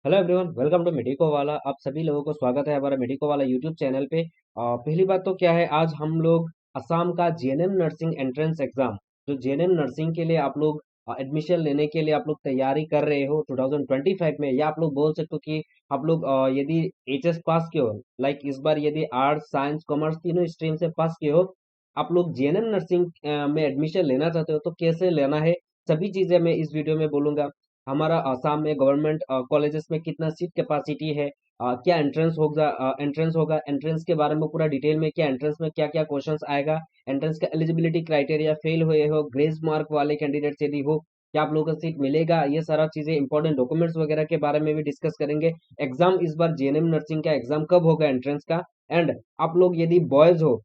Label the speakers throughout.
Speaker 1: Hello everyone, welcome to medico वाला। आप सभी लोगों को स्वागत है हमारा मेडिको वाला यूट्यूब चैनल पे। पहली बात तो क्या है, आज हम लोग असम का जीएनएम नर्सिंग एंट्रेंस एग्जाम, जो जीएनएम नर्सिंग के लिए आप लोग एडमिशन लेने के लिए आप लोग तैयारी कर रहे हो 2025 में, या आप लोग बोल सकते हो कि आप लोग यदि एचएस पास किए हो, लाइक इस बार यदि आर्ट्स साइंस कॉमर्स तीनों स्ट्रीम से पास किए हो, आप लोग जीएनएम नर्सिंग में एडमिशन लेना चाहते हो तो कैसे लेना है, सभी चीजें मैं इस वीडियो में बोलूंगा। हमारा आसाम में गवर्नमेंट कॉलेजेस में कितना सीट कैपेसिटी है, क्या एंट्रेंस होगा एंट्रेंस के बारे में पूरा डिटेल में, क्या एंट्रेंस में क्या क्या क्वेश्चंस आएगा, एंट्रेंस का एलिजिबिलिटी क्राइटेरिया, फेल हुए हो ग्रेस मार्क वाले कैंडिडेट्स यदि हो, क्या आप लोगों को सीट मिलेगा, ये सारा चीजें इंपॉर्टेंट डॉक्यूमेंट्स वगैरह के बारे में भी डिस्कस करेंगे। एग्जाम इस बार जीएनएम नर्सिंग का एग्जाम कब होगा एंट्रेंस का, एंड आप लोग यदि बॉयज हो,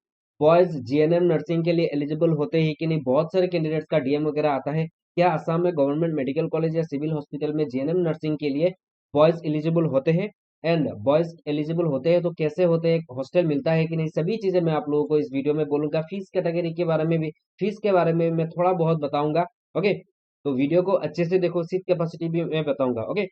Speaker 1: बॉयज जीएनएम नर्सिंग के लिए एलिजिबल होते ही कि नहीं, बहुत सारे कैंडिडेट्स का डीएम वगैरह आता है। क्या असम में गवर्नमेंट मेडिकल कॉलेज या सिविल हॉस्पिटल में जीएनएम नर्सिंग के लिए बॉयज एलिजिबल होते हैं, एंड बॉयज एलिजिबल होते हैं तो कैसे होते हैं, हॉस्टल मिलता है कि नहीं, सभी चीजें मैं आप लोगों को इस वीडियो में बोलूंगा। फीस कैटेगरी के बारे में भी, फीस के बारे में मैं थोड़ा बहुत बताऊंगा। ओके, तो वीडियो को अच्छे से देखो, सीट कैपेसिटी भी मैं बताऊंगा। ओके,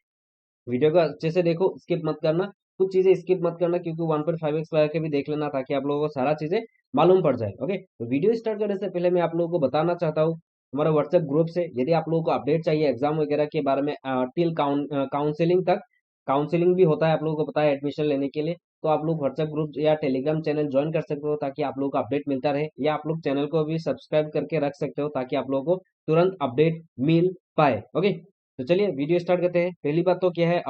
Speaker 1: वीडियो को अच्छे से देखो, स्किप मत करना, कुछ चीजें स्किप मत करना, क्योंकि 1.5x लगा के भी देख लेना ताकि आप लोगों को सारा चीजें मालूम पड़ जाए। ओके, तो वीडियो स्टार्ट करने से पहले मैं आप लोगों को बताना चाहता हूँ, हमारा व्हाट्सएप ग्रुप से यदि आप लोगों को अपडेट चाहिए एग्जाम वगैरह के बारे में, टिल काउंसलिंग तक, काउंसलिंग भी होता है आप लोगों को पता है एडमिशन लेने के लिए, तो आप लोग व्हाट्सएप ग्रुप या टेलीग्राम चैनल ज्वाइन कर सकते हो ताकि आप लोगों को अपडेट मिलता रहे, या आप लोग चैनल को भी सब्सक्राइब करके रख सकते हो ताकि आप लोगों को तुरंत अपडेट मिल पाए। ओके, तो चलिए वीडियो स्टार्ट करते हैं। पहली बात तो क्या है,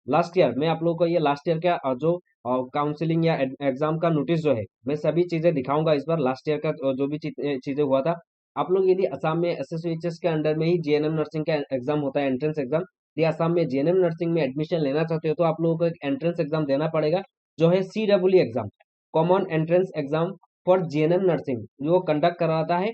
Speaker 1: लास्ट ईयर मैं आप लोगों को ये लास्ट ईयर का जो काउंसलिंग या एग्जाम का नोटिस जो है, मैं सभी चीजें दिखाऊंगा इस बार, लास्ट ईयर का जो भी चीजें हुआ था। आप लोग यदि असम में एसएसयूएचएस के अंडर में ही जीएनएम नर्सिंग का एग्जाम होता है, एंट्रेंस एग्जाम, यदि असम में जीएनएम नर्सिंग में एडमिशन लेना चाहते हो तो आप लोगों को एक एंट्रेंस एग्जाम देना पड़ेगा, जो है CW exam, common entrance exam for GNM nursing, जो कंडक्ट कराता है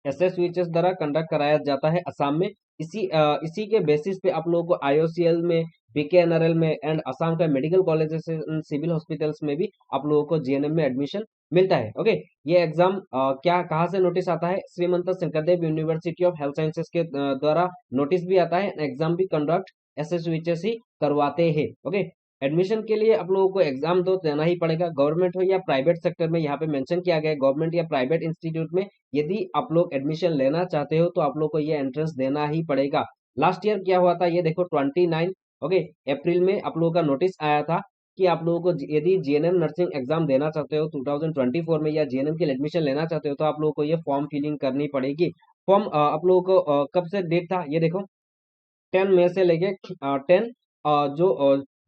Speaker 1: एसएसयूएचएस द्वारा कंडक्ट कराया जाता है असम में। इसी के बेसिस पे आप लोगों को आईओसीएल में, बीकेएनआरएल में, एंड असम का मेडिकल कॉलेजेस सिविल हॉस्पिटल्स में भी आप लोगों को जीएनएम में एडमिशन मिलता है। ओके, ये एग्जाम क्या कहाँ से नोटिस आता है, Srimanta Sankardeva university of health sciences के द्वारा नोटिस भी आता है, एग्जाम भी कंडक्ट एसएसयूएचएस ही करवाते हैं। ओके, एडमिशन के लिए आप लोगों को एग्जाम तो देना ही पड़ेगा, गवर्नमेंट हो या प्राइवेट सेक्टर में, यहाँ पे मेंशन किया गया है गवर्नमेंट या प्राइवेट इंस्टीट्यूट में यदि आप लोग एडमिशन लेना चाहते हो तो आप लोग को ये एंट्रेंस देना ही पड़ेगा। लास्ट ईयर क्या हुआ था ये देखो, 29 ओके अप्रैल में आप लोगों का नोटिस आया था कि आप लोगों को यदि जीएनएम नर्सिंग एग्जाम देना चाहते हो 2024 में, या जीएनएम के लिए एडमिशन लेना चाहते हो, तो आप लोगों को ये फॉर्म फिलिंग करनी पड़ेगी। फॉर्म आप लोगों को कब से डेट था ये देखो, 10 मई से लेके 10 जो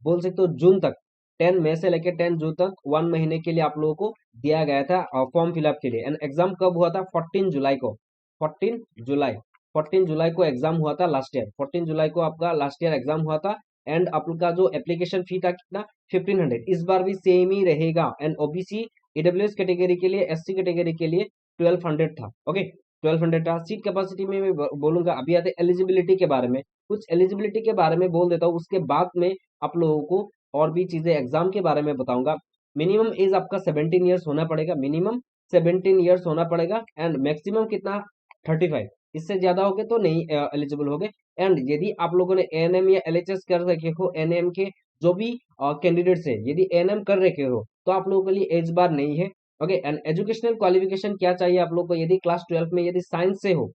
Speaker 1: बोल सकते हो जून तक, 10 मई से लेके 10 जून तक 1 महीने के लिए आप लोगों को दिया गया था फॉर्म फिलअप के लिए। एंड एग्जाम कब हुआ था, 14 जुलाई को, 14 जुलाई, 14 जुलाई को एग्जाम हुआ था लास्ट ईयर, 14 जुलाई को आपका लास्ट ईयर एग्जाम हुआ था। एंड आपका जो एप्लीकेशन फी था कितना, 1500, इस बार भी सेम ही रहेगा। एंड ओबीसी ईडब्ल्यूएस कैटेगरी के लिए, एससी कैटेगरी के लिए 1200 था। ओके, 1200 था। सीट कैपेसिटी में मैं बोलूंगा, अभी आते एलिजिबिलिटी के बारे में, कुछ एलिजिबिलिटी के बारे में बोल देता हूँ, उसके बाद में आप लोगों को और भी चीजें एग्जाम के बारे में बताऊंगा। मिनिमम एज आपका 17 ईयर्स होना पड़ेगा, मिनिमम 17 ईयर्स होना पड़ेगा, एंड मैक्सिमम कितना, 35, इससे ज्यादा हो गए तो नहीं एलिजिबल हो गए। एंड यदि आप लोगों ने एएनएम या एलएचएस कर रखे हो, एनएम के जो भी कैंडिडेट्स है, यदि एएनएम कर रखे हो तो आप लोगों के लिए एज बार नहीं है। ओके, एंड एजुकेशनल क्वालिफिकेशन क्या चाहिए आप लोग को, यदि क्लास 12 में यदि साइंस से हो,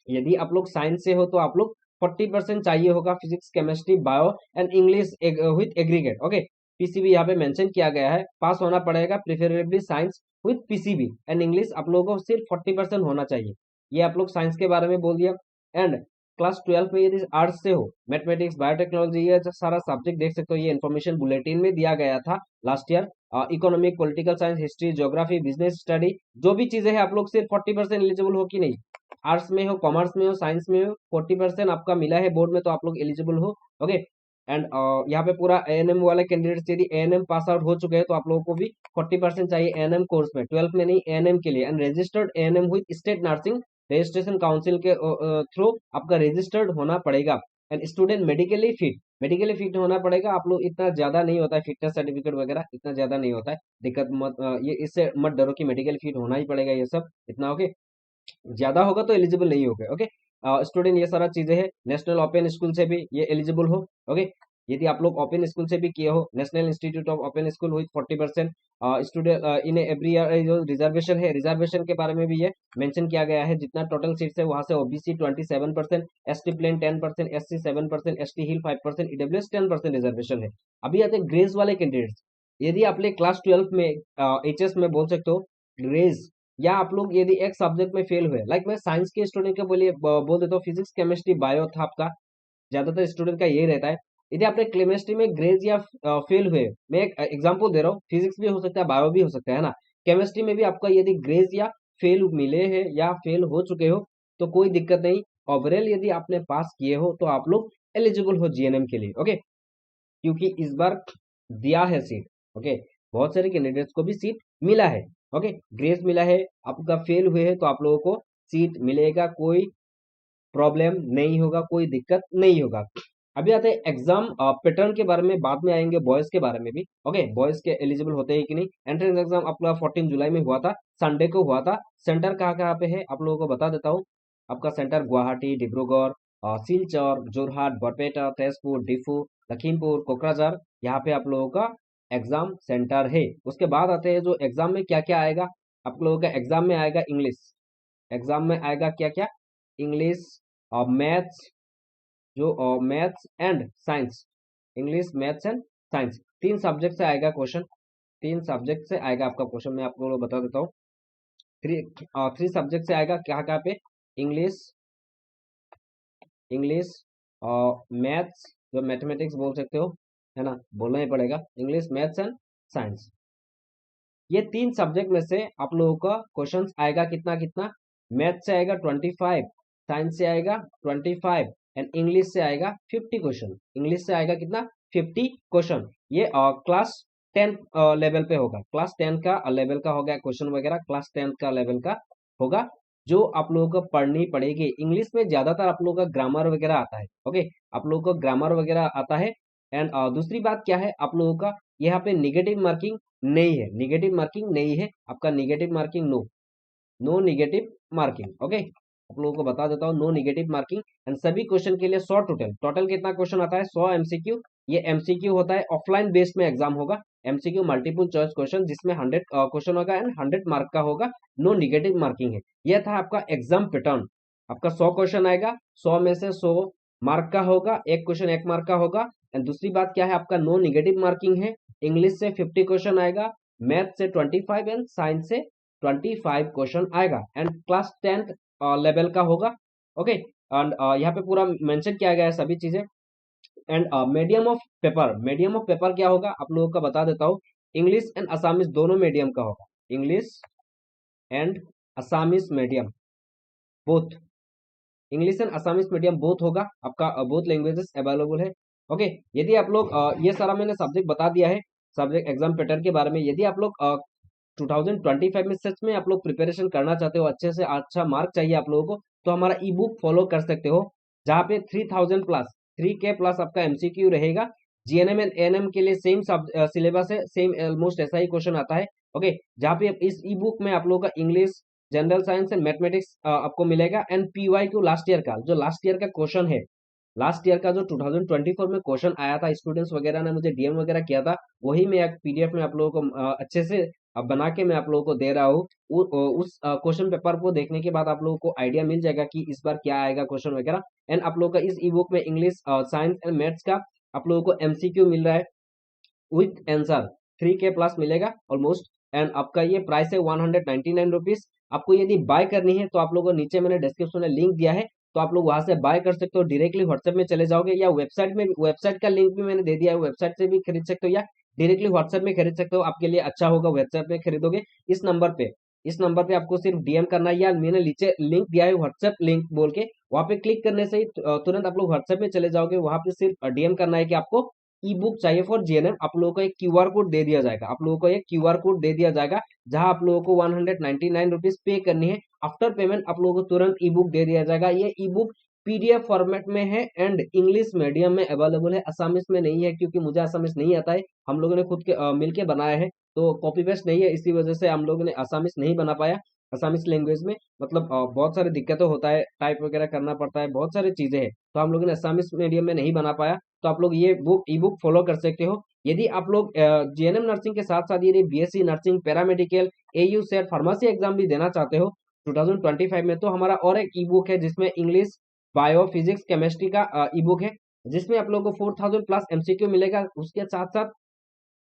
Speaker 1: यदि आप लोग साइंस से हो तो आप लोग 40% चाहिए होगा, physics chemistry bio and English with aggregate. Okay, PCB यहाँ पे मेंशन किया गया है, पास होना पड़ेगा, preferably science with PCB, and English आप लोगों को सिर्फ 40% होना चाहिए। ये आप लोग साइंस के बारे में बोल दिया। एंड क्लास 12 में यदि आर्ट्स से हो, मैथमेटिक्स बायोटेक्नोलॉजी, ये जो सारा सब्जेक्ट देख सकते हो, ये इन्फॉर्मेशन बुलेटिन में दिया गया था last year. Economic, political science, history, geography, business study, जो भी चीजें हैं आप लोग सिर्फ 40% एलिजिबल हो कि नहीं, आर्ट्स में हो, कॉमर्स में हो, साइंस में हो, 40% आपका मिला है बोर्ड में तो आप लोग एलिजिबल हो। ओके, एंड यहाँ पे पूरा एएनएम वाले कैंडिडेट्स यदि एएनएम पास आउट हो चुके हैं तो आप लोगों को भी 40% चाहिए एएनएम कोर्स में, 12 में नहीं, एएनएम के लिए। And registered ANM with state nursing registration council के थ्रू आपका रजिस्टर्ड होना पड़ेगा। एंड स्टूडेंट मेडिकली फिट होना पड़ेगा। आप लोग, इतना ज्यादा नहीं होता है फिटनेस सर्टिफिकेट वगैरह, इतना ज्यादा नहीं होता है, दिक्कत मत ये इससे मत डरो कि मेडिकल फिट होना ही पड़ेगा ये सब, इतना। ओके, ज्यादा होगा तो एलिजिबल नहीं होगा। ओके, स्टूडेंट, ये सारा चीजें है, नेशनल ओपन स्कूल से भी ये एलिजिबल हो। ओके, यदि आप लोग ओपन स्कूल से भी किए हो, national institute of open school with 40% student in every year, जो रिजर्वेशन है, रिजर्वेशन के बारे में भी ये मेंशन किया गया है। जितना टोटल सीट्स है वहां से OBC 27%, ST plain 10%, SC 7%, ST hill 5%, EWS 10% reservation है। अभी आते हैं ग्रेज वाले कैंडिडेट्स। यदि आप लोग क्लास 12 में एचएस में बोल सकते हो ग्रेज, या आप लोग यदि एक सब्जेक्ट में फेल हुए, लाइक मैं साइंस के स्टूडेंट के बोल देता हूँ, फिजिक्स केमिस्ट्री बायो था आपका, ज्यादातर स्टूडेंट का यही रहता है। यदि आपने केमिस्ट्री में ग्रेज या फेल हुए, मैं एक एग्जांपल दे रहा हूँ, फिजिक्स भी हो सकता है, बायो भी हो सकता है ना, केमिस्ट्री में भी आपका यदि ग्रेज या फेल मिले हैं या फेल हो चुके हो तो कोई दिक्कत नहीं। ओवरऑल यदि आपने पास किए हो तो आप लोग एलिजिबल हो जीएनएम के लिए, ओके, क्योंकि इस बार दिया है सीट, ओके, बहुत सारे कैंडिडेट्स को भी सीट मिला है, ओके, ग्रेस मिला है, आपका फेल हुए है तो आप लोगों को सीट मिलेगा, कोई प्रॉब्लम नहीं होगा, कोई दिक्कत नहीं होगा। अभी आते हैं एग्जाम पैटर्न के बारे में, बाद में आएंगे बॉयज के बारे में भी, ओके, बॉयज के एलिजिबल होते हैं कि नहीं। एंट्रेंस एग्जाम आपका 14 जुलाई में हुआ था, संडे को हुआ था। सेंटर कहाँ कहाँ पे है आप लोगों को बता देता हूँ। आपका सेंटर गुवाहाटी, डिब्रूगढ़, सिलचर, जोरहाट, बरपेटा, तेजपुर, डिफू, लखीमपुर, कोकराझार, यहाँ पे आप लोगों का एग्जाम सेंटर है। उसके बाद आते हैं जो एग्जाम में क्या क्या आएगा। आप लोगों का एग्जाम में आएगा इंग्लिश, एग्जाम में आएगा क्या क्या, इंग्लिश और मैथ्स, जो maths and science, English maths and science, तीन सब्जेक्ट से आएगा क्वेश्चन, तीन सब्जेक्ट से आएगा आपका क्वेश्चन। मैं आपको बता देता हूँ, थ्री थ्री सब्जेक्ट से आएगा, क्या कहाँ पे, इंग्लिश, इंग्लिश और मैथ्स, जो मैथमेटिक्स बोल सकते हो, है ना, बोलना ही पड़ेगा, इंग्लिश मैथ्स एंड साइंस। ये तीन सब्जेक्ट में से आप लोगों का क्वेश्चन आएगा कितना कितना, मैथ से आएगा 25, साइंस से आएगा 25 एंड इंग्लिश से आएगा 50 क्वेश्चन। इंग्लिश से आएगा कितना, 50 क्वेश्चन। ये क्लास 10 लेवल पे होगा, क्लास 10 का लेवल का होगा क्वेश्चन वगैरह, क्लास 10 का लेवल का होगा, जो आप लोगों को पढ़नी पड़ेगी। इंग्लिश में ज्यादातर आप लोगों का ग्रामर वगैरह आता है, ओके, आप लोगों को ग्रामर वगैरह आता है। एंड दूसरी बात क्या है, आप लोगों का यहाँ पे निगेटिव मार्किंग नहीं है, निगेटिव मार्किंग नहीं है आपका, negative marking no, no negative marking, okay, आप लोगों को बता देता हूँ, नो निगेटिव मार्किंग। एंड सभी क्वेश्चन के लिए 100 टोटल, टोटल कितना क्वेश्चन आता है, 100 एमसीक्यू। ये एमसीक्यू होता है, ऑफलाइन बेस्ड में एग्जाम होगा, एमसीक्यू मल्टीपल चॉइस क्वेश्चन, जिसमें 100 क्वेश्चन होगा एंड 100 मार्क का होगा, नो निगेटिव मार्किंग है। यह था आपका एग्जाम पैटर्न। आपका 100 क्वेश्चन आएगा, 100 में से 100 मार्क का होगा, एक क्वेश्चन 1 मार्क का होगा। एंड दूसरी बात क्या है, आपका नो निगेटिव मार्किंग है। इंग्लिश से 50 क्वेश्चन आएगा, मैथ से 25 एंड साइंस से 25 क्वेश्चन आएगा, एंड क्लास 10th लेवल का होगा, ओके। एंड यहाँ पे पूरा मेंशन किया गया है सभी चीजें। And medium of paper, medium of paper क्या होगा आप लोगों का बता देता हूँ, इंग्लिश एंड असामीज दोनों मीडियम का होगा, English and Assamese medium both, English and Assamese medium both होगा आपका, बोथ लैंग्वेजेस अवेलेबल है, ओके। यदि आप लोग ये सारा मैंने सब्जेक्ट बता दिया है, सब्जेक्ट एग्जाम पैटर्न के बारे में। यदि आप लोग 2025 में सच में आप लोग प्रिपरेशन करना चाहते हो, अच्छे से अच्छा मार्क चाहिए आप लोगों को, तो हमारा ई बुक फॉलो कर सकते हो, जहाँ पे 3000 प्लस 3K प्लस आपका एमसीक्यू रहेगा। जीएनएम एंड एएनएम के लिए सेम सिलेबस है, सेम ऑलमोस्ट ऐसा ही क्वेश्चन आता है, ओके। जहाँ पे इस ई बुक में आप लोगों का English, general science and mathematics आपको मिलेगा, एंड पीवाईक्यू लास्ट ईयर का, जो लास्ट ईयर का क्वेश्चन है, लास्ट ईयर का जो 2024 में क्वेश्चन आया था, स्टूडेंट्स वगैरह ने मुझे डीएम वगैरह किया था, वही मैं एक पीडीएफ में आप लोगों को अच्छे से बना के मैं आप लोगों को दे रहा हूँ। उस क्वेश्चन पेपर को देखने के बाद आप लोगों को आइडिया मिल जाएगा कि इस बार क्या आएगा क्वेश्चन वगैरह। एंड आप लोगों का इस ई बुक में इंग्लिश, साइंस एंड मैथ्स का आप लोगों को एमसीक्यू मिल रहा है विथ आंसर, 3K प्लस मिलेगा ऑलमोस्ट। एंड आपका ये प्राइस है 199 रुपीज। आपको यदि बाय करनी है तो आप लोगों को नीचे मैंने डिस्क्रिप्शन में लिंक दिया है, तो आप लोग वहां से बाय कर सकते हो, डायरेक्टली व्हाट्सएप में चले जाओगे, या वेबसाइट में, वेबसाइट का लिंक भी मैंने दे दिया है, वेबसाइट से भी खरीद सकते हो, या डायरेक्टली व्हाट्सएप में खरीद सकते हो, आपके लिए अच्छा होगा वेबसाइट में खरीदोगे। इस नंबर पे, इस नंबर पे आपको सिर्फ डीएम करना है, या मैंने नीचे लिंक दिया है व्हाट्सएप लिंक बोल के, वहां पे क्लिक करने से ही तुरंत आप लोग व्हाट्सएप में चले जाओगे, वहां पे सिर्फ डीएम करना है कि आपको ई बुक चाहिए फॉर जीएनएम। आप लोगों को एक क्यूआर कोड दे दिया जाएगा, आप लोगों को एक क्यूआर कोड दे दिया जाएगा, जहां आप लोगों को 199 रुपीज पे करनी है। आफ्टर पेमेंट आप लोगों को तुरंत ई बुक दे दिया जाएगा। ये ई बुक पीडीएफ फॉर्मेट में है एंड इंग्लिश मीडियम में अवेलेबल है, असामीज में नहीं है, क्योंकि मुझे असामीज नहीं आता है, हम लोगों ने खुद के मिलके बनाया है, तो कॉपी पेस्ट नहीं है, इसी वजह से हम लोगों ने असामीज नहीं बना पाया। असमिस लैंग्वेज में, मतलब बहुत सारी दिक्कतें होता है, टाइप वगैरह करना पड़ता है, बहुत सारी चीजें हैं, तो हम लोगों ने असमिस मीडियम में नहीं बना पाया, तो आप लोग ये बुक ई बुक फॉलो कर सकते हो। यदि आप लोग जीएनएम नर्सिंग के साथ साथ यदि BSc nursing, paramedical, AU set, pharmacy exam भी देना चाहते हो 2025 में, तो हमारा और एक ई बुक है जिसमें इंग्लिश, बायो, फिजिक्स, केमिस्ट्री का ई बुक है, जिसमें आप लोगों को 4000 प्लस एमसीक्यू मिलेगा। उसके साथ साथ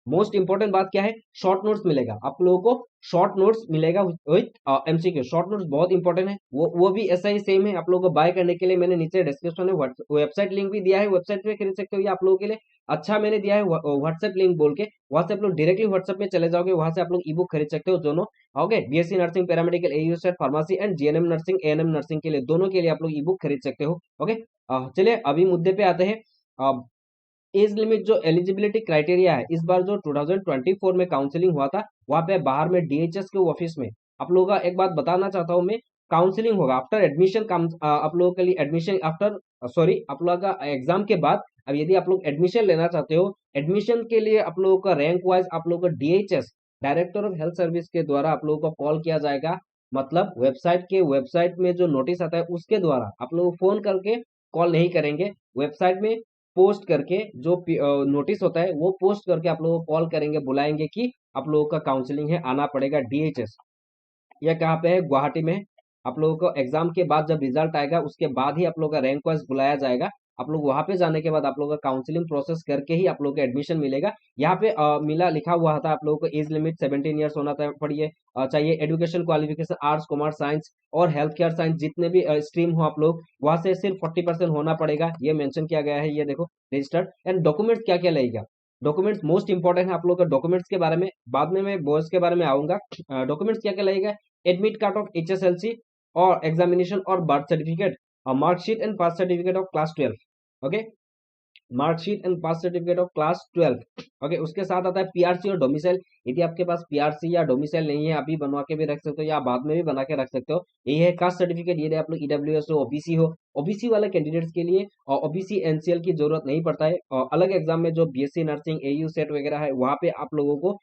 Speaker 1: मोस्ट इंपॉर्टेंट बात क्या है, शॉर्ट नोट्स मिलेगा आप लोगों को, शॉर्ट नोट्स मिलेगा विथ एमसीक्यू। शॉर्ट नोट्स बहुत इंपॉर्टेंट है, वो भी ऐसा ही सेम है। आप लोगों को बाय करने के लिए मैंने नीचे डिस्क्रिप्शन में वेबसाइट लिंक भी दिया है, वेबसाइट पे खरीद सकते हो, ये आप लोगों के लिए अच्छा मैंने दिया है व्हाट्सएप लिंक बोल के, वहां से आप लोग डायरेक्टली व्हाट्सएप में चले जाओगे, वहां से आप लोग ई बुक खरीद सकते हो दोनों। Okay, BSc nursing, paramedical, AU set, pharmacy and GNM nursing, ANM nursing के लिए, दोनों के लिए आप लोग ई बुक खरीद सकते हो। ओके, चलिए अभी मुद्दे पे आते हैं। एज लिमिट जो एलिजिबिलिटी क्राइटेरिया है, इस बार जो 2024 में काउंसलिंग हुआ था, वहां पे बाहर में डीएचएस के ऑफिस में आप लोगों का एक बात बताना चाहता हूं मैं, काउंसलिंग होगा आफ्टर एडमिशन, आप लोगों के लिए एडमिशन आफ्टर, सॉरी, आप लोगों का एग्जाम के बाद। अब यदि आप लोग एडमिशन लेना चाहते हो, एडमिशन के लिए आप लोगों का रैंक वाइज आप लोगों का DHS, director of health service के द्वारा आप लोगों को कॉल किया जाएगा, मतलब वेबसाइट में जो नोटिस आता है उसके द्वारा आप लोग फोन करके कॉल नहीं करेंगे, वेबसाइट में पोस्ट करके जो नोटिस होता है वो पोस्ट करके आप लोगों को कॉल करेंगे, बुलाएंगे कि आप लोगों का काउंसलिंग है, आना पड़ेगा डीएचएस। यह कहाँ पे है, गुवाहाटी में है। आप लोगों को एग्जाम के बाद जब रिजल्ट आएगा उसके बाद ही आप लोगों का रैंक वाइज बुलाया जाएगा, आप लोग वहां पे जाने के बाद आप लोगों का काउंसलिंग प्रोसेस करके ही आप लोगों का एडमिशन मिलेगा। यहाँ पे मिला लिखा हुआ था आप लोगों को एज लिमिट 17 ईयर्स होना पड़िए, चाहिए, education qualification arts, commerce, science और हेल्थ केयर साइंस, जितने भी स्ट्रीम हो आप लोग, वहां से सिर्फ 40% होना पड़ेगा, ये मेंशन किया गया है, ये देखो रजिस्टर्ड। एंड डॉक्यूमेंट्स क्या क्या लगेगा, डॉक्यूमेंट्स मोस्ट इंपॉर्टेंट है आप लोग का, डॉक्यूमेंट्स के बारे में बाद में मैं बॉयज के बारे में आऊंगा। डॉक्यूमेंट्स क्या क्या लगेगा, एडमिट कार्ड ऑफ एचएसएलसी और एग्जामिनेशन और birth certificate, marksheet and pass certificate of class 12। Okay, marksheet and pass certificate of class 12। Okay, उसके साथ आता है पीआरसी और डोमिसाइल। यदि आपके पास पीआरसी या डोमिसाइल नहीं है, अभी बनवा के भी रख सकते हो या बाद में भी बना के रख सकते हो। यही है कास्ट सर्टिफिकेट, यदि आप लोग ईडब्ल्यूएस हो, ओबीसी हो, ओबीसी वाले कैंडिडेट्स के लिए और ओबीसी एनसीएल की जरूरत नहीं पड़ता है, और अलग एग्जाम में जो बीएससी नर्सिंग, एयू सेट वगैरह है, वहां पे आप लोगों को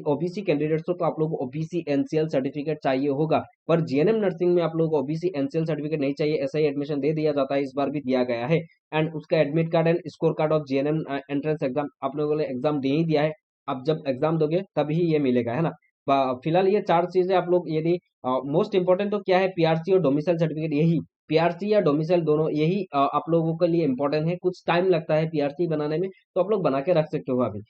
Speaker 1: ओबीसी कैंडिडेट्स हो तो आप लोगों को ओबीसी एनसीएल सर्टिफिकेट चाहिए होगा। पर जीएनएम नर्सिंग में आप लोगों को ओबीसी एनसीएल सर्टिफिकेट नहीं चाहिए, ऐसा ही एडमिशन दे दिया जाता है, इस बार भी दिया गया है। एंड उसका admit card and score card of GNM entrance exam, आप लोगों ने एग्जाम दे ही दिया है, अब जब एग्जाम दोगे तभी ये मिलेगा, है ना। फिलहाल ये चार चीजें आप लोग, यदि मोस्ट इंपॉर्टेंट तो क्या है, पीआरसी और डोमिसाइल सर्टिफिकेट, यही पीआरसी या डोमिसाइल दोनों, यही आप लोगों के लिए इंपॉर्टेंट है। कुछ टाइम लगता है पीआरसी बनाने में, तो आप लोग बना के रख सकते हो, अभी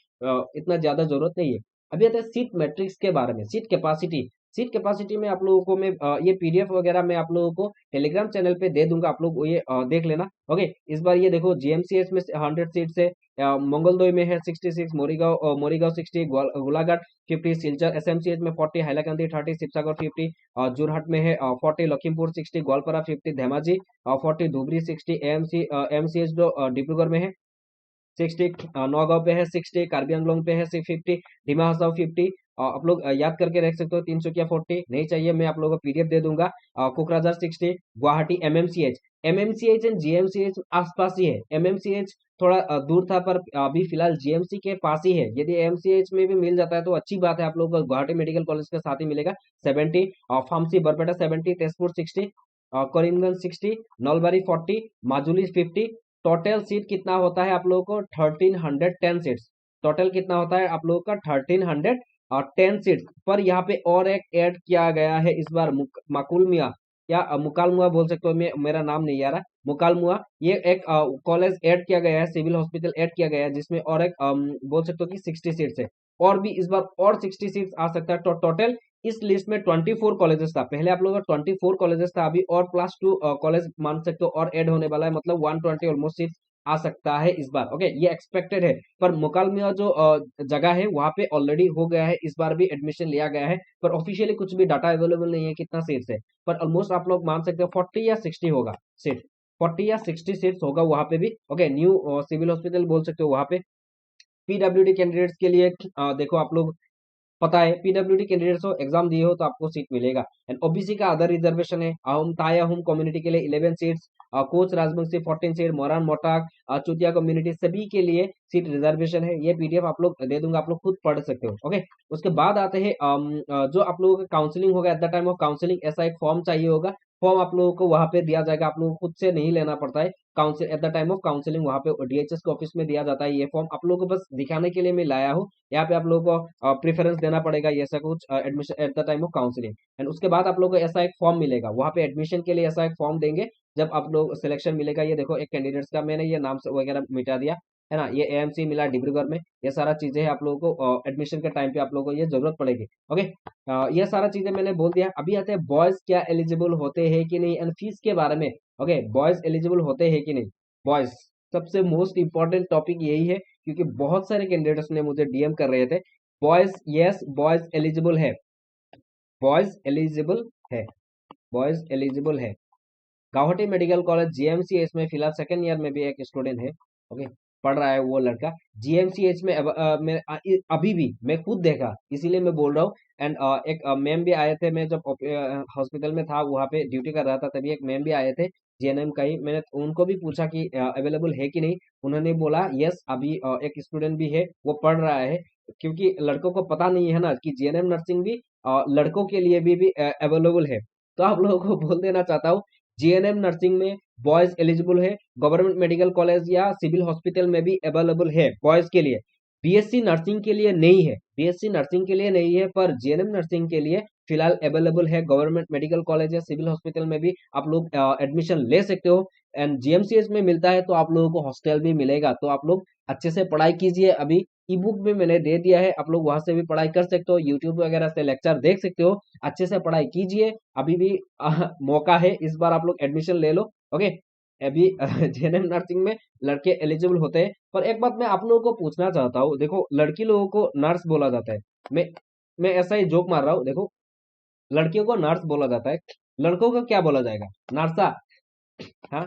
Speaker 1: इतना ज्यादा जरूरत नहीं है। अभी आता है सीट मैट्रिक्स के बारे में, सीट कैपेसिटी। सीट कैपेसिटी में आप लोगों को मैं ये पीडीएफ वगैरह मैं आप लोगों को टेलीग्राम चैनल पे दे दूंगा, आप लोग ये देख लेना। ओके, इस बार ये देखो जीएमसीएच में 100 सीट्स है, मंगलदोई में है 66, मोरीगांव 60, गोलाघाट 50, सिलचर एसएमसीएच में 40, हाइलाकांदी 30, शिवसागर 50, जोरहाट में है 40, लखीमपुर 60, ग्वालपारा 50, धेमाजी 40, धुबरी 60, एमसीएच जो डिब्रूगढ़ में है 60, नौगांव पे है 60, कार्बी आंगलोंग पे है 50, डिमा हसाओ 50। आप लोग याद करके रख सकते हो, 300 40 नहीं चाहिए, मैं आप लोगों को पीडीएफ दे दूंगा। Kokrajhar 60, Guwahati MMCH, MMCH and GMCH आसपास ही है, एमएमसीएच थोड़ा दूर था, पर अभी फिलहाल जीएमसी के पास ही है। यदि एमसीएच में भी मिल जाता है तो अच्छी बात है, आप लोगों को गुवाहाटी मेडिकल कॉलेज के साथ ही मिलेगा। 70, pharmacy Barpeta 70, Tezpur 60, Karimganj 60, Nalbari 40, Majuli 50। Total seat कितना होता है आप लोगों को, 1310 सीट्स। टोटल कितना होता है आप लोगों का, 1310 सीट्स। पर यहाँ पे और एक ऐड किया गया है इस बार, माकुल मिया या मुकाल मुआ बोल सकते हो, मेरा नाम नहीं आ रहा, मुकाल मुआ, ये एक कॉलेज ऐड किया गया है, सिविल हॉस्पिटल ऐड किया गया है, जिसमें और एक बोल सकते हो कि 60 सीट्स है, और भी इस बार और 60 सीट्स आ सकता है। तो टोटल इस लिस्ट में 24 कॉलेजेस था, पहले आप लोगों का 24 कॉलेजेस था, अभी और +2 कॉलेज मान सकते हो और ऐड होने वाला है, मतलब 120 ऑलमोस्ट सीट्स आ सकता है इस बार। ओके, ये एक्सपेक्टेड है, पर मुकाल में जो जगह है वहां पे ऑलरेडी हो गया है, इस बार भी एडमिशन लिया गया है, पर ऑफिशियली कुछ भी डाटा अवेलेबल नहीं है कितना सीट्स है, पर ऑलमोस्ट आप लोग मान सकते हो 40 या 60 होगा सीट, 40 या 60 सीट्स होगा वहां पे भी। ओके, न्यू सिविल हॉस्पिटल बोल सकते हो वहां पे। पीडब्ल्यूडी कैंडिडेट्स के लिए देखो आप लोग पता है पीडब्ल्यूडी कैंडिडेट्स हो, एग्जाम दिए हो तो आपको सीट मिलेगा। एंड ओबीसी का अदर रिजर्वेशन है, अहम ताया हम कम्युनिटी के लिए 11 seats, Koch Rajbongshi 14 seat, Moran Matak, Chutia community सभी के लिए सीट रिजर्वेशन है। ये पीडीएफ आप लोग दे दूंगा, आप लोग खुद पढ़ सकते हो। ओके, उसके बाद आते हैं जो आप लोगों का काउंसलिंग होगा, at the time of counselling ऐसा एक फॉर्म चाहिए होगा। फॉर्म आप लोगों को वहां पे दिया जाएगा, आप लोगों को खुद से नहीं लेना पड़ता है। Council at the time of counselling वहां पे डीएचएस के ऑफिस में दिया जाता है। ये फॉर्म आप लोगों को बस दिखाने के लिए मैं लाया हूँ। यहाँ पे आप लोगों को प्रेफरेंस देना पड़ेगा, ये ऐसा कुछ admission at the time of counselling. And उसके बाद आप लोगों को ऐसा एक फॉर्म मिलेगा, वहां पे एडमिशन के लिए ऐसा एक फॉर्म देंगे। जब आप लोग सिलेक्शन मिलेगा, ये देखो एक कैंडिडेट्स का मैंने ये नाम वगैरह मिटा दिया है ना, ये एएमसी मिला डिब्रूगढ़ में। ये सारा चीजें हैं, आप लोगों को एडमिशन के टाइम पे आप लोगों को ये जरूरत पड़ेगी। ओके, ये सारा चीजें मैंने बोल दिया। अभी आते हैं बॉयज क्या एलिजिबल होते हैं कि नहीं, एंड फीस के बारे में। ओके, बॉयज एलिजिबल होते हैं कि नहीं, बॉयज सबसे मोस्ट इंपॉर्टेंट टॉपिक यही है, क्योंकि बहुत सारे कैंडिडेट्स ने मुझे डीएम कर रहे थे। बॉयज, यस बॉयज एलिजिबल है, बॉयज एलिजिबल है, बॉयज एलिजिबल है। गुवाहाटी मेडिकल कॉलेज जीएमसीएच में फिलहाल सेकंड ईयर में भी एक स्टूडेंट है। ओके, पढ़ रहा है वो लड़का जीएमसीएच में। अभी भी मैं खुद देखा, इसीलिए मैं बोल रहा हूँ। एंड एक मैम भी आए थे, मैं जब हॉस्पिटल में था वहाँ पे ड्यूटी कर रहा था, तभी एक मैम भी आए थे जीएनएम का ही। मैंने उनको भी पूछा कि अवेलेबल है कि नहीं। उन्होंने बोला यस, अभी एक स्टूडेंट भी है, वो पढ़ रहा है। क्योंकि लड़कों को पता नहीं है ना कि जीएनएम नर्सिंग भी लड़कों के लिए भी अवेलेबल है। तो आप लोगों को बोल देना चाहता हूँ, जीएनएम नर्सिंग में बॉयज एलिजिबल है। गवर्नमेंट मेडिकल कॉलेज या सिविल हॉस्पिटल में भी अवेलेबल है बॉयज के लिए। बीएससी नर्सिंग के लिए नहीं है, बीएससी नर्सिंग के लिए नहीं है, पर जीएनएम नर्सिंग के लिए फिलहाल अवेलेबल है। गवर्नमेंट मेडिकल कॉलेज या सिविल हॉस्पिटल में भी आप लोग एडमिशन ले सकते हो। एंड जीएमसीएच में मिलता है तो आप लोगों को हॉस्टल भी मिलेगा, तो आप लोग अच्छे से पढ़ाई कीजिए। अभी ई बुक भी मैंने दे दिया है, आप लोग वहां से भी पढ़ाई कर सकते हो, यूट्यूब वगैरह से लेक्चर देख सकते हो। अच्छे से पढ़ाई कीजिए, अभी भी मौका है, इस बार आप लोग एडमिशन ले लो। ओके, अभी जेएनएम नर्सिंग में लड़के एलिजिबल होते हैं। पर एक बात मैं आप लोगों को पूछना चाहता हूँ, देखो लड़की लोगों को नर्स बोला जाता है। मैं मैं ऐसा ही जोक मार रहा हूँ। देखो, लड़कियों को नर्स बोला जाता है, लड़कों को क्या बोला जाएगा, नर्सा। हाँ,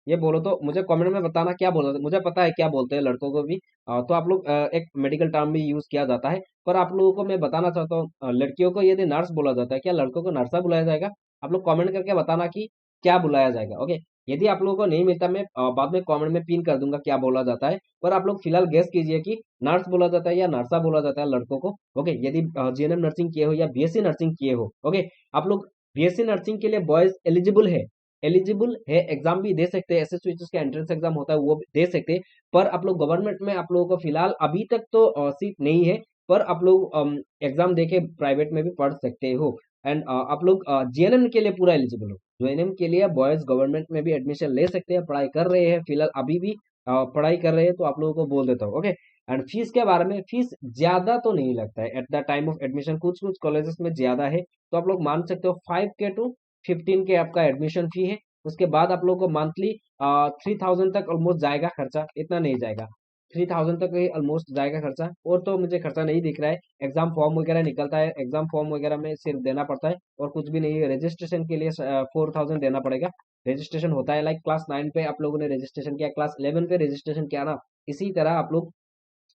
Speaker 1: ये बोलो तो मुझे कमेंट में बताना क्या बोला, मुझे पता है क्या बोलते हैं लड़कों को भी। तो आप लोग एक मेडिकल टर्म भी यूज किया जाता है। पर आप लोगों को मैं बताना चाहता हूँ, लड़कियों को यदि नर्स बोला जाता है, क्या लड़कों को नर्सा बुलाया जाएगा? आप लोग कमेंट करके बताना कि क्या बुलाया जाएगा। ओके, यदि आप लोगों को नहीं मिलता, मैं बाद में कमेंट में पिन कर दूंगा क्या बोला जाता है। पर आप लोग फिलहाल गेस कीजिए कि नर्स बोला जाता है या नर्सा बोला जाता है लड़कों को। ओके, यदि जीएनएम नर्सिंग किए हो या बीएससी नर्सिंग किए हो। ओके, आप लोग बीएससी नर्सिंग के लिए बॉयज एलिजिबल है, एलिजिबल है, एग्जाम भी दे सकते हैं, एसएससी का एंट्रेंस एग्जाम होता है वो भी दे सकते हैं। पर आप लोग गवर्नमेंट में आप लोगों को फिलहाल अभी तक तो सीट नहीं है, पर आप लोग एग्जाम देके प्राइवेट में भी पढ़ सकते हो। एंड आप लोग जीएनएम के लिए पूरा एलिजिबल हो, जीएनएम के लिए बॉयज गवर्नमेंट में भी एडमिशन ले सकते हैं, पढ़ाई कर रहे हैं फिलहाल, अभी भी पढ़ाई कर रहे हैं, तो आप लोगों को बोल देता हूँ। ओके, एंड फीस के बारे में, फीस ज्यादा तो नहीं लगता है at the time of admission, कुछ कुछ कॉलेजेस में ज्यादा है, तो आप लोग मान सकते हो 5K टू 15K आपका एडमिशन फी है। उसके बाद आप लोगों को मंथली 3000 तक ऑलमोस्ट जाएगा खर्चा, इतना नहीं जाएगा, 3000 तक ही ऑलमोस्ट जाएगा खर्चा, और तो मुझे खर्चा नहीं दिख रहा है। एग्जाम फॉर्म वगैरह निकलता है, एग्जाम फॉर्म वगैरह में सिर्फ देना पड़ता है और कुछ भी नहीं है। रजिस्ट्रेशन के लिए 4000 देना पड़ेगा। रजिस्ट्रेशन होता है लाइक क्लास 9 पे आप लोगों ने रजिस्ट्रेशन किया, क्लास 11 पे रजिस्ट्रेशन किया ना, इसी तरह आप लोग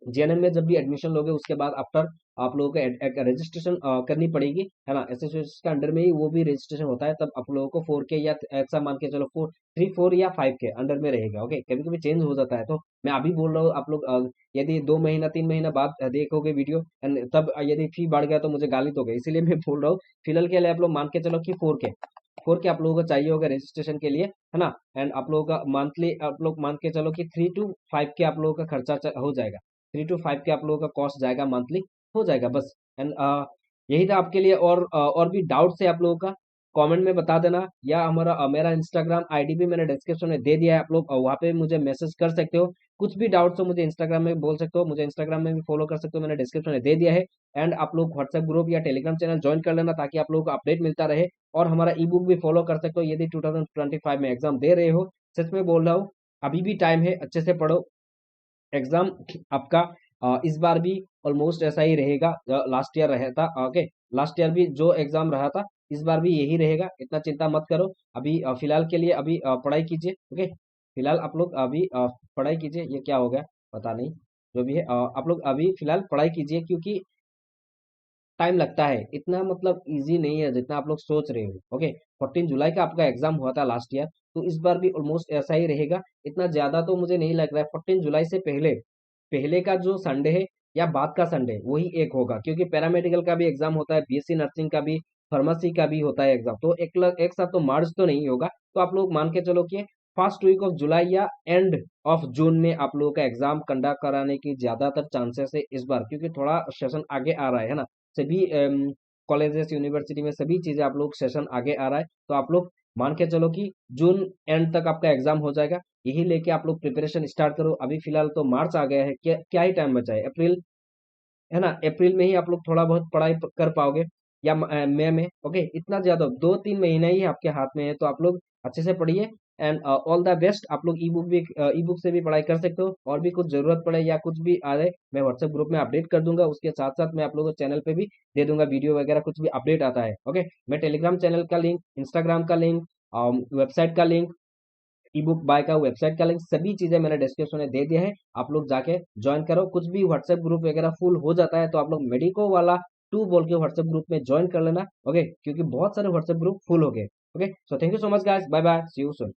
Speaker 1: जीएनएम में जब भी एडमिशन लोगे उसके बाद आफ्टर आप लोगों को एक रजिस्ट्रेशन करनी पड़ेगी, है ना, एसोसिएशन के अंडर में ही वो भी रजिस्ट्रेशन होता है। तब आप लोगों को 4K या ऐसा मान के चलो 4 या 5K अंडर में रहेगा। ओके, कभी कभी चेंज हो जाता है, तो मैं अभी बोल रहा हूँ आप लोग यदि 2 महीना 3 महीना बाद देखोगे वीडियो तब यदि फी बढ़ गया तो मुझे गाली दोगे, इसीलिए मैं बोल रहा हूँ फिलहाल के लिए आप लोग मान के चलो कि 4K आप लोगों को चाहिए होगा रजिस्ट्रेशन के लिए, है ना। एंड आप लोगों का मंथली आप लोग मान के चलो कि 3 to 5K आप लोगों का खर्चा हो जाएगा, 3 to 5K आप लोगों का कॉस्ट जाएगा मंथली, हो जाएगा बस। एंड यही था आपके लिए, और भी डाउट्स है आप लोगों का कमेंट में बता देना, या मेरा इंस्टाग्राम आईडी भी मैंने डिस्क्रिप्शन में दे दिया है, आप लोग वहाँ पे मुझे मैसेज कर सकते हो। कुछ भी डाउट्स हो मुझे इंस्टाग्राम में बोल सकते हो, मुझे इंस्टाग्राम में भी फॉलो कर सकते हो, मैंने डिस्क्रिप्शन में दे दिया है। एंड आप लोग व्हाट्सएप ग्रुप या टेलीग्राम चैनल ज्वाइन कर लेना, ताकि आप लोगों को अपडेट मिलता रहे। और हमारा ई बुक भी फॉलो कर सकते हो यदि 2025 में एग्जाम दे रहे हो। सच में बोल रहा हूँ, अभी भी टाइम है, अच्छे से पढ़ो। एग्जाम आपका इस बार भी ऑलमोस्ट ऐसा ही रहेगा, लास्ट ईयर रहा था। ओके, लास्ट ईयर भी जो एग्जाम रहा था इस बार भी यही रहेगा, इतना चिंता मत करो। अभी फिलहाल के लिए अभी पढ़ाई कीजिए। ओके, फिलहाल आप लोग अभी पढ़ाई कीजिए। ये क्या हो गया पता नहीं, जो भी है आप लोग अभी फिलहाल पढ़ाई कीजिए, क्योंकि टाइम लगता है, इतना मतलब इजी नहीं है जितना आप लोग सोच रहे हो। ओके, 14 जुलाई का आपका एग्जाम हुआ था लास्ट ईयर, तो इस बार भी ऑलमोस्ट ऐसा ही रहेगा। इतना ज्यादा तो मुझे नहीं लग रहा है। 14 जुलाई से पहले पहले का जो संडे है या बाद का संडे वही एक होगा, क्योंकि पैरामेडिकल का भी एग्जाम होता है, बीएससी नर्सिंग का भी, फार्मेसी का भी होता है एग्जाम, तो एक साथ तो मार्च तो नहीं होगा। तो आप लोग मान के चलो कि फर्स्ट वीक ऑफ जुलाई या एंड ऑफ जून में आप लोगों का एग्जाम कंडक्ट कराने की ज्यादातर चांसेस है इस बार, क्योंकि थोड़ा सेशन आगे आ रहा है ना। सभी कॉलेजेस यूनिवर्सिटी में सभी चीजें आप लोग सेशन आगे आ रहा है, तो आप लोग मान के चलो कि जून एंड तक आपका एग्जाम हो जाएगा। यही लेके आप लोग प्रिपरेशन स्टार्ट करो। अभी फिलहाल तो मार्च आ गया है, क्या क्या ही टाइम बचा है, अप्रैल है ना। अप्रैल में ही आप लोग थोड़ा बहुत पढ़ाई कर पाओगे, या मई में। ओके, इतना ज्यादा 2-3 महीना ही आपके हाथ में है, तो आप लोग अच्छे से पढ़िए। And all the best. आप लोग ई बुक से भी पढ़ाई कर सकते हो, और भी कुछ जरूरत पड़े या कुछ भी आ जाए, मैं व्हाट्सएप ग्रुप में अपडेट कर दूंगा। उसके साथ साथ मैं आप लोगों को चैनल पे भी दे दूंगा वीडियो वगैरह, कुछ भी अपडेट आता है। ओके, मैं टेलीग्राम चैनल का लिंक, इंस्टाग्राम का लिंक, वेबसाइट का लिंक, ई बुक बाय का वेबसाइट का लिंक, सभी चीजें मैंने डिस्क्रिप्शन में दे दिया है। आप लोग जाके ज्वाइन करो। कुछ भी व्हाट्सएप ग्रुप वगैरह फुल हो जाता है तो आप लोग मेडिको वाला 2 बोल के व्हाट्सएप ग्रुप में ज्वाइन कर लेना। ओके, क्योंकि बहुत सारे व्हाट्सएप ग्रुप फुल हो गए। Okay, so thank you so much guys, bye bye, see you soon.